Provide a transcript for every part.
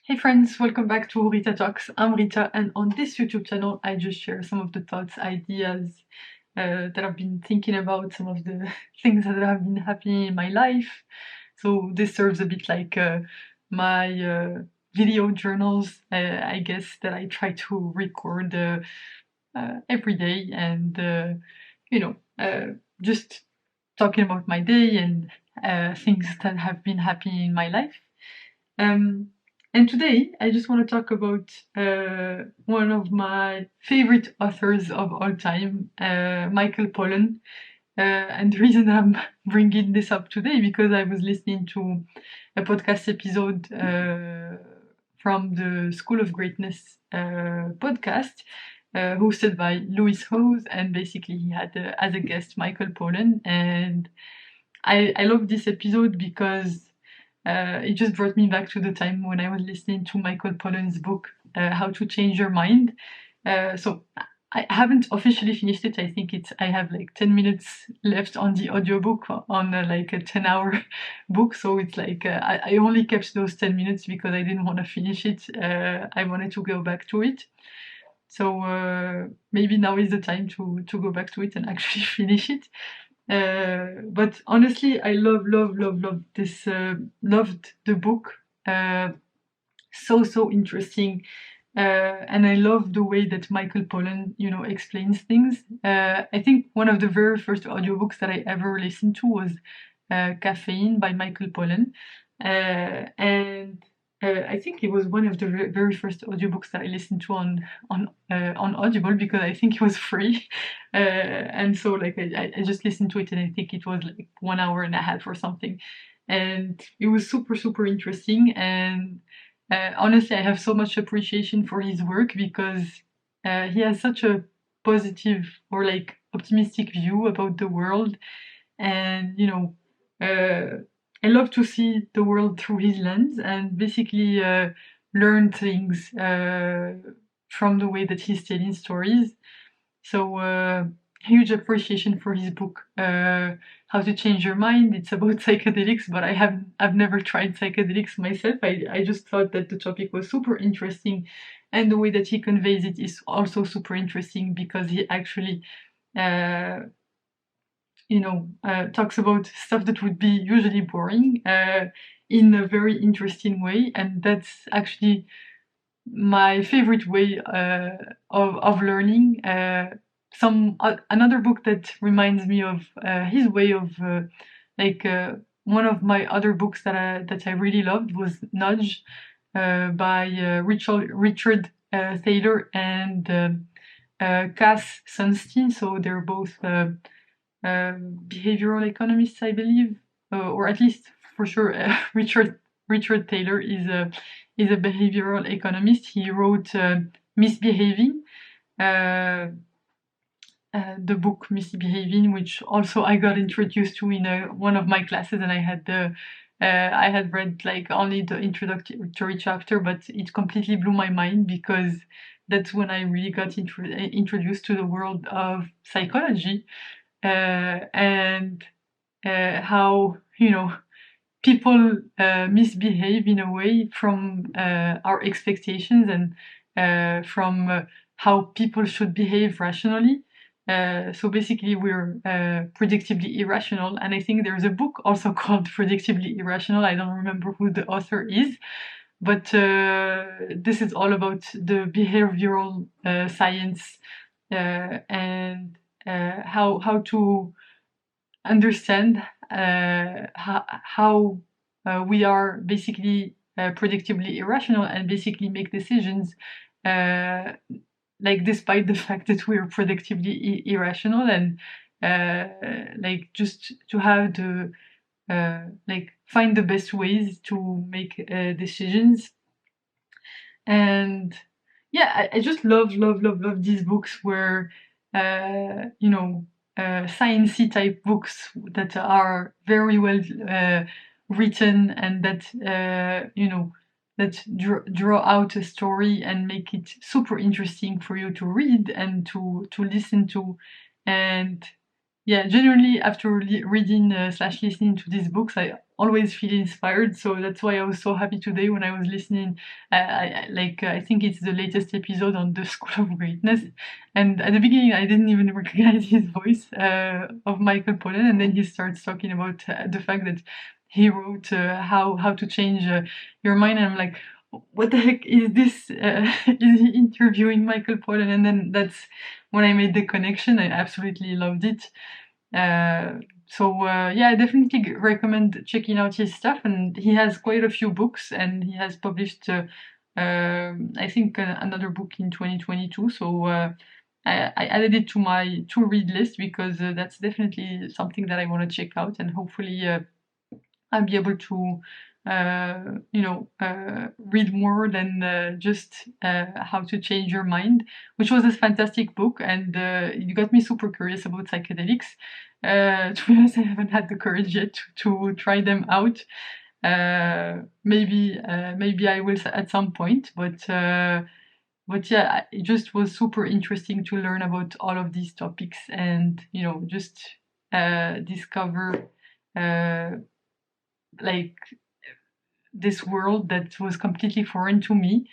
Hey friends, welcome back to Rita Talks. I'm Rita, and on this YouTube channel, I just share some of the thoughts, ideas that I've been thinking about, some of the things that have been happening in my life. So this serves a bit like my video journals, I guess, that I try to record every day, and you know, just talking about my day and things that have been happening in my life. Um, and today, I just want to talk about one of my favorite authors of all time, Michael Pollan. And the reason I'm bringing this up today because I was listening to a podcast episode from the School of Greatness podcast, hosted by Louis Howes, and basically he had as a guest Michael Pollan, and I love this episode because it just brought me back to the time when I was listening to Michael Pollan's book, How to Change Your Mind. So I haven't officially finished it. I think I have like 10 minutes left on the audiobook on like a 10-hour book. So it's like I only kept those 10 minutes because I didn't want to finish it. I wanted to go back to it. So maybe now is the time to go back to it and actually finish it. But honestly, I love this. Loved the book. So interesting. And I love the way that Michael Pollan, explains things. I think one of the very first audiobooks that I ever listened to was Caffeine by Michael Pollan. And I think it was one of the very first audiobooks that I listened to on Audible because I think it was free. And so like I just listened to it and I think it was like 1 hour and a half or something. And it was super interesting. And honestly, I have so much appreciation for his work because he has such a positive or like optimistic view about the world. And I love to see the world through his lens and basically learn things from the way that he's telling stories. So huge appreciation for his book, How to Change Your Mind. It's about psychedelics, but I've never tried psychedelics myself. I just thought that the topic was super interesting, and the way that he conveys it is also super interesting because he actually uh, talks about stuff that would be usually boring in a very interesting way, and that's actually my favorite way of learning. Another book that reminds me of his way of like one of my other books that I really loved was Nudge by Richard Thaler and Cass Sunstein. So they're both behavioral economists, I believe, or at least for sure, Richard Thaler is a behavioral economist. He wrote Misbehaving, uh, the book Misbehaving, which also I got introduced to in one of my classes, and I had read like only the introductory chapter, but it completely blew my mind because that's when I really got introduced to the world of psychology and how people misbehave in a way from our expectations and from how people should behave rationally. So basically, we're predictably irrational, and I think there's a book also called Predictably Irrational. I don't remember who the author is, but this is all about the behavioral science and how to understand how we are basically predictably irrational and basically make decisions uh, like despite the fact that we're predictably irrational, and like just to have the like find the best ways to make decisions. And yeah, I just love these books where sciencey type books that are very well written and that that draw out a story and make it super interesting for you to read and to listen to. And yeah, generally after reading slash listening to these books, I always feel inspired. So that's why I was so happy today when I was listening. I think it's the latest episode on the School of Greatness, and at the beginning I didn't even recognize his voice of Michael Pollan, and then he starts talking about the fact that he wrote how to change your mind, and I'm like, what the heck is this? Is he interviewing Michael Pollan? And then that's when I made the connection. I absolutely loved it. Yeah, I definitely recommend checking out his stuff, and he has quite a few books, and he has published, I think, another book in 2022. I added it to my to read list because that's definitely something that I want to check out, and hopefully I'll be able to, read more than just How to Change Your Mind, which was a fantastic book, and it got me super curious about psychedelics. To be honest, I haven't had the courage yet to try them out. Maybe I will at some point, but yeah, it just was super interesting to learn about all of these topics, and just discover uh, like this world that was completely foreign to me.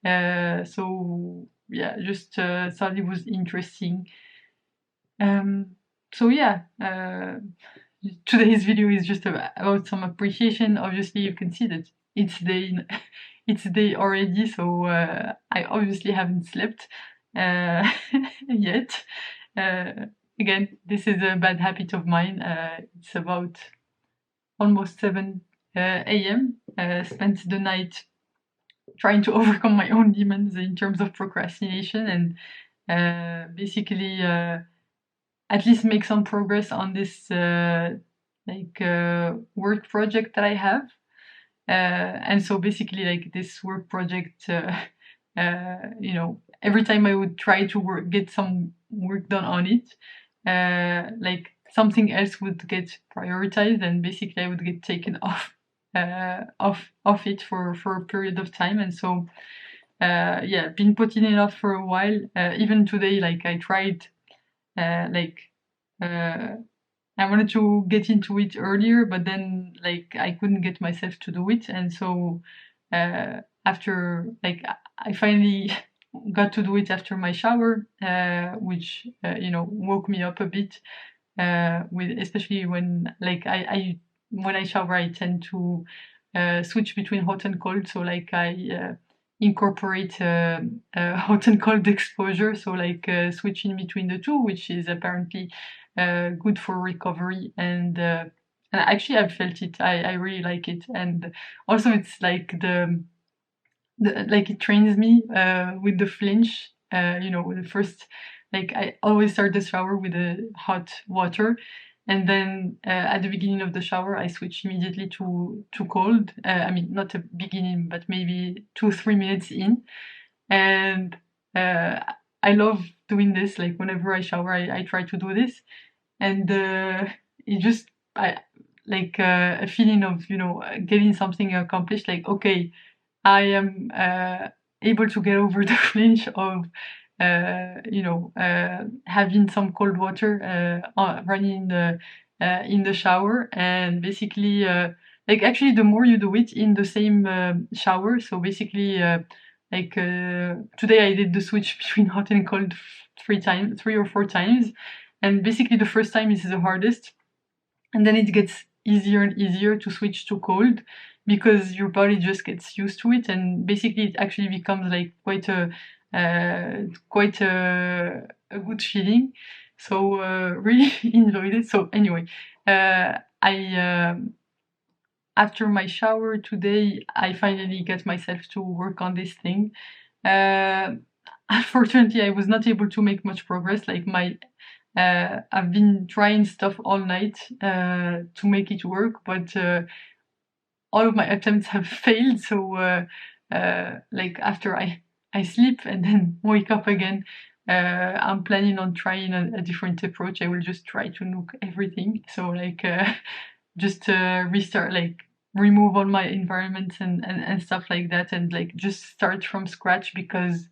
So yeah, just thought it was interesting. Um, so yeah, today's video is just about some appreciation. Obviously, you can see that it's day, it's day already, so I obviously haven't slept yet. Uh, Again, this is a bad habit of mine. It's about almost 7 a.m. Spent the night trying to overcome my own demons in terms of procrastination, and basically at least make some progress on this work project that I have. And so basically, like, this work project, every time I would try to get some work done on it, like, something else would get prioritized, and basically I would get taken off it for a period of time. And so yeah, been putting it off for a while. Even today, like, I tried, like, I wanted to get into it earlier, but then, like, I couldn't get myself to do it. And so after, like, I finally got to do it after my shower, which woke me up a bit. With especially when, like, I when I shower, I tend to switch between hot and cold. So, like, I incorporate hot and cold exposure. So, like, switching between the two, which is apparently good for recovery. And actually, I've felt it. I really like it. And also, it's like like, it trains me with the flinch. The first, like, I always start the shower with the hot water, and then at the beginning of the shower I switch immediately to cold. I mean, not a beginning, but maybe 2-3 minutes in. And uh, I love doing this. Like, whenever I shower, I try to do this, and it just, I like, a feeling of getting something accomplished. Like, okay, I am able to get over the flinch of having some cold water running in the shower. And basically, like, actually, the more you do it in the same shower, so basically, today I did the switch between hot and cold 3 or 4 times, and basically the first time is the hardest, and then it gets easier and easier to switch to cold, because your body just gets used to it, and basically it actually becomes like quite a good feeling. So really enjoyed it. So anyway, I after my shower today, I finally get myself to work on this thing. uh, Unfortunately, I was not able to make much progress. Like, I've been trying stuff all night to make it work, but all of my attempts have failed. So, like, after I sleep and then wake up again, I'm planning on trying a different approach. I will just try to nuke everything. So, like, just restart, like, remove all my environments and stuff like that, and, like, just start from scratch, because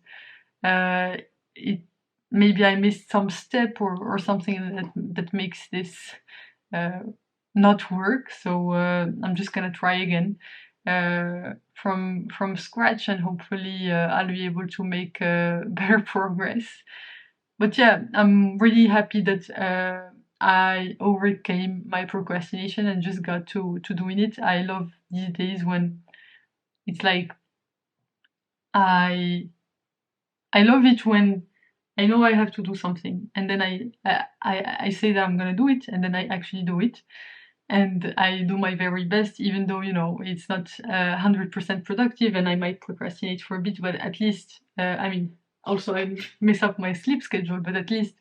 uh, it maybe I missed some step or something that makes this not work. So I'm just gonna try again from scratch, and hopefully I'll be able to make better progress. But yeah, I'm really happy that I overcame my procrastination and just got to doing it. I love these days when it's like I I love it when I know I have to do something, and then I say that I'm gonna do it, and then I actually do it, and I do my very best, even though it's not 100% productive, and I might procrastinate for a bit, but at least I mean, also I mess up my sleep schedule, but at least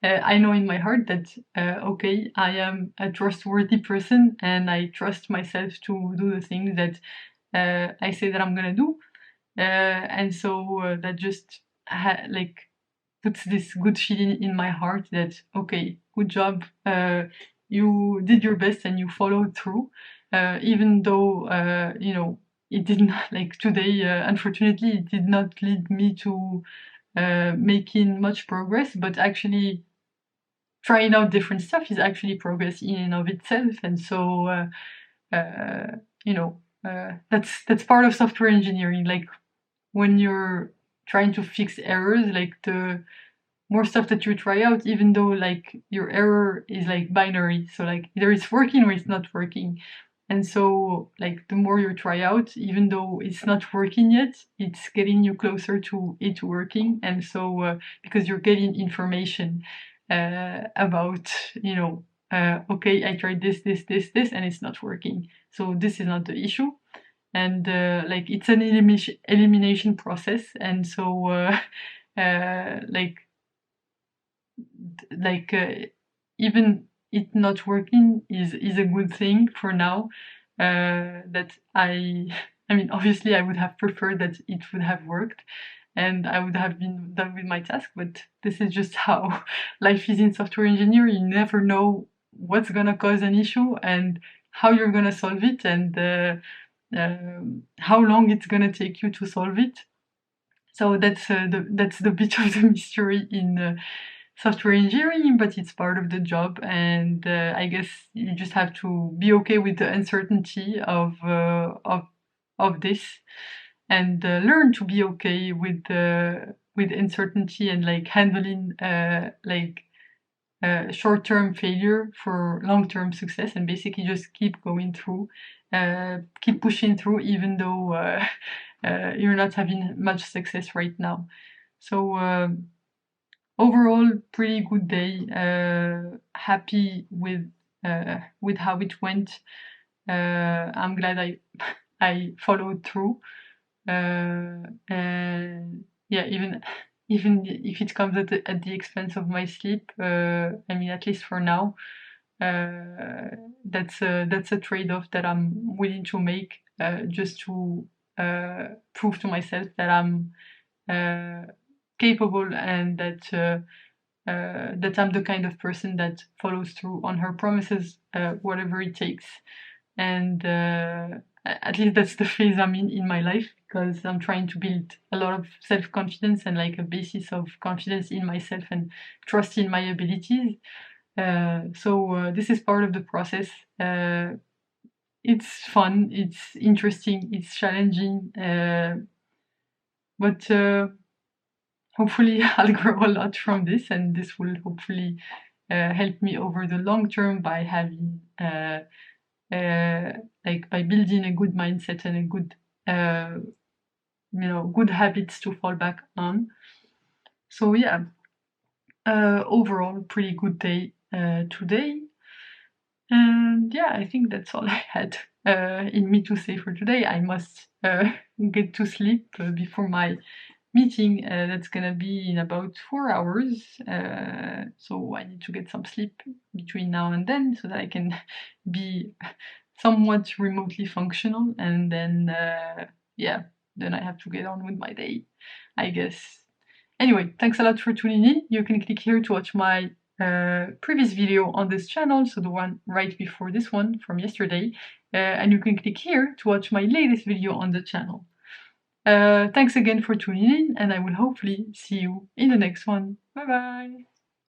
I know in my heart that okay, I am a trustworthy person, and I trust myself to do the things that I say that I'm gonna do, and so that just like puts this good feeling in my heart that okay, good job, you did your best and you followed through, even though it didn't like today. Unfortunately, it did not lead me to making much progress, but actually trying out different stuff is actually progress in and of itself, and so uh, that's part of software engineering. Like when you're trying to fix errors, like the more stuff that you try out, even though like your error is like binary, so like either it's working or it's not working. And so like the more you try out, even though it's not working yet, it's getting you closer to it working. And so because you're getting information about okay, I tried this and it's not working, so this is not the issue. And like it's an elimination process, and so like even it not working is a good thing for now. That I mean, obviously I would have preferred that it would have worked and I would have been done with my task, but this is just how life is in software engineering. You never know what's gonna cause an issue and how you're gonna solve it, and how long it's gonna take you to solve it. So that's the bit of the mystery in software engineering, but it's part of the job, and I guess you just have to be okay with the uncertainty of this, and learn to be okay with uncertainty and like handling short-term failure for long-term success, and basically just keep going through, keep pushing through, even though you're not having much success right now. So overall, pretty good day. Happy with how it went. I'm glad I followed through. And yeah, even if it comes at the expense of my sleep, I mean, at least for now, that's a trade-off that I'm willing to make, just to prove to myself that I'm capable, and that I'm the kind of person that follows through on her promises, whatever it takes. And at least that's the phase I'm in my life, because I'm trying to build a lot of self-confidence and like a basis of confidence in myself and trust in my abilities. So this is part of the process. It's fun, it's interesting, it's challenging, but hopefully I'll grow a lot from this, and this will hopefully help me over the long term by having like by building a good mindset and a good good habits to fall back on. So yeah, overall pretty good day today. And yeah, I think that's all I had in me to say for today. I must get to sleep before my meeting that's gonna be in about 4 hours. So I need to get some sleep between now and then so that I can be somewhat remotely functional. And then, yeah, then I have to get on with my day, I guess. Anyway, thanks a lot for tuning in. You can click here to watch my previous video on this channel, so the one right before this one from yesterday, and you can click here to watch my latest video on the channel. Thanks again for tuning in, and I will hopefully see you in the next one. Bye bye!